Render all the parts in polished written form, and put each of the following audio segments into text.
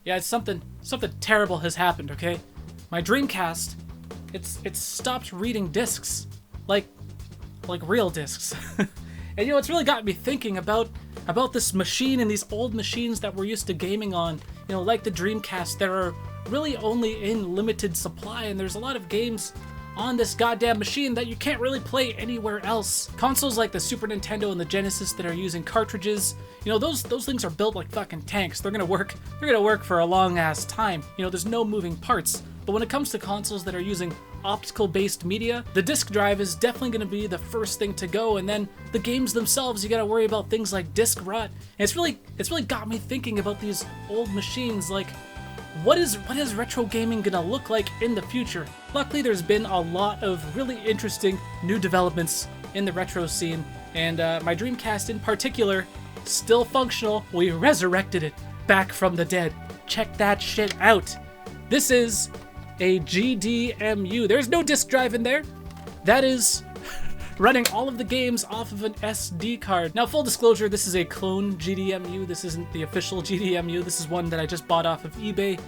Yeah, it's something terrible has happened, okay? My Dreamcast, it's stopped reading discs. Like real discs. And you know, it's really got me thinking about this machine and these old machines that we're used to gaming on, you know, like the Dreamcast, that are really only in limited supply, and there's a lot of games on this goddamn machine that you can't really play anywhere else. Consoles like the Super Nintendo and the Genesis that are using cartridges, you know, those things are built like fucking tanks. They're gonna work for a long ass time. You know, there's no moving parts. But when it comes to consoles that are using optical based media, the disk drive is definitely going to be the first thing to go, and then the games themselves, you got to worry about things like disk rot. And it's really got me thinking about these old machines. Like, what is retro gaming gonna look like in the future? Luckily, there's been a lot of really interesting new developments in the retro scene, and my Dreamcast in particular, still functional. We resurrected it back from the dead. Check that shit out. This is a GDMU. There's no disk drive in there. That is running all of the games off of an SD card. Now, full disclosure, this is a clone GDMU. This isn't the official GDMU. This is one that I just bought off of eBay.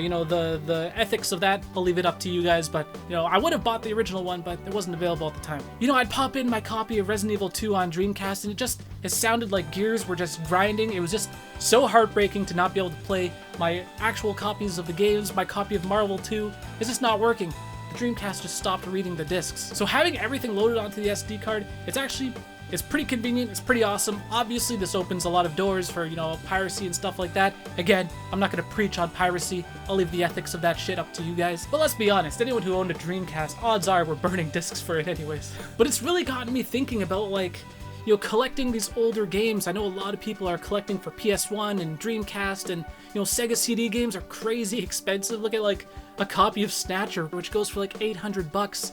You know, the ethics of that, I'll leave it up to you guys, but, you know, I would have bought the original one, but it wasn't available at the time. You know, I'd pop in my copy of Resident Evil 2 on Dreamcast, and it sounded like gears were just grinding. It was just so heartbreaking to not be able to play my actual copies of the games. My copy of Marvel 2 is just not working. The Dreamcast just stopped reading the discs. So having everything loaded onto the SD card, it's pretty convenient, it's pretty awesome. Obviously, this opens a lot of doors for, you know, piracy and stuff like that. Again, I'm not gonna preach on piracy. I'll leave the ethics of that shit up to you guys. But let's be honest, anyone who owned a Dreamcast, odds are we're burning discs for it anyways. But it's really gotten me thinking about, like, you know, collecting these older games. I know a lot of people are collecting for PS1 and Dreamcast, and, you know, Sega CD games are crazy expensive. Look at, like, a copy of Snatcher, which goes for like $800.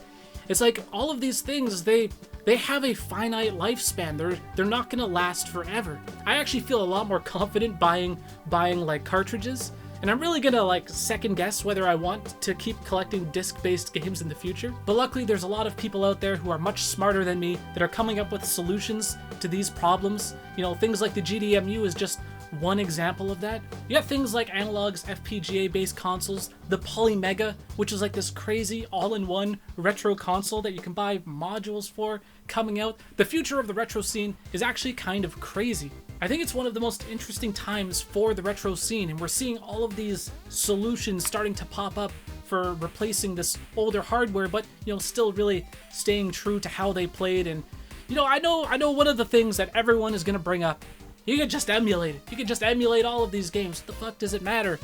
It's like, all of these things, they have a finite lifespan. They're not gonna last forever. I actually feel a lot more confident buying like cartridges, and I'm really gonna like second guess whether I want to keep collecting disc-based games in the future. But luckily, there's a lot of people out there who are much smarter than me that are coming up with solutions to these problems. You know, things like the GDMU is just one example of that. You have things like Analog's FPGA-based consoles, the Polymega, which is like this crazy all-in-one retro console that you can buy modules for, coming out. The future of the retro scene is actually kind of crazy. I think it's one of the most interesting times for the retro scene, and we're seeing all of these solutions starting to pop up for replacing this older hardware, but, you know, still really staying true to how they played. And, you know, I know one of the things that everyone is gonna bring up: you can just emulate it. You can just emulate all of these games. What the fuck does it matter?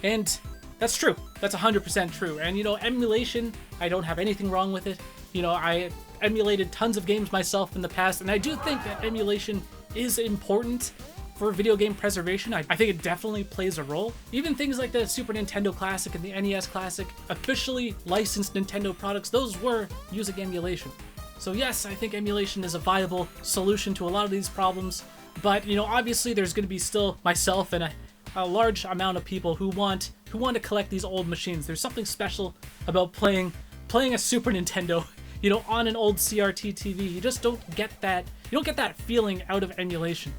And that's true. That's 100% true. And, you know, emulation, I don't have anything wrong with it. You know, I emulated tons of games myself in the past, and I do think that emulation is important for video game preservation. I think it definitely plays a role. Even things like the Super Nintendo Classic and the NES Classic, officially licensed Nintendo products, those were using emulation. So yes, I think emulation is a viable solution to a lot of these problems. But, you know, obviously there's going to be still myself and a large amount of people who want to collect these old machines. There's something special about playing a Super Nintendo, you know, on an old CRT TV. You just don't get that. You don't get that feeling out of emulation.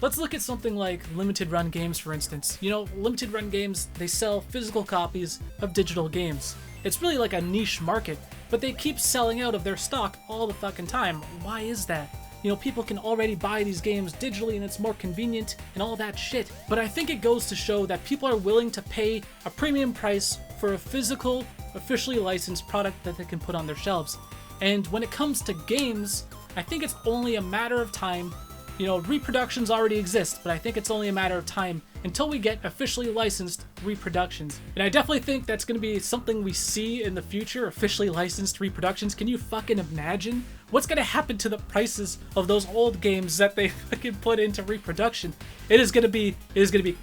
Let's look at something like limited run games, for instance. You know, limited run games, they sell physical copies of digital games. It's really like a niche market, but they keep selling out of their stock all the fucking time. Why is that? You know, people can already buy these games digitally and it's more convenient and all that shit. But I think it goes to show that people are willing to pay a premium price for a physical, officially licensed product that they can put on their shelves. And when it comes to games, I think it's only a matter of time. You know, reproductions already exist, but I think it's only a matter of time until we get officially licensed reproductions. And I definitely think that's going to be something we see in the future, officially licensed reproductions. Can you fucking imagine what's going to happen to the prices of those old games that they fucking put into reproduction? It is going to be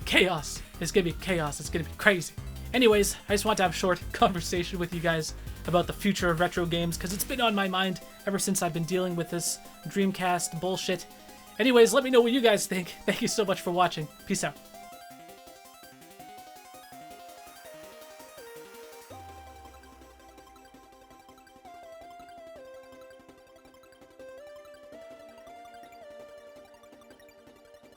chaos. It's going to be chaos. It's going to be crazy. Anyways, I just want to have a short conversation with you guys about the future of retro games, because it's been on my mind ever since I've been dealing with this Dreamcast bullshit. Anyways, let me know what you guys think. Thank you so much for watching. Peace out.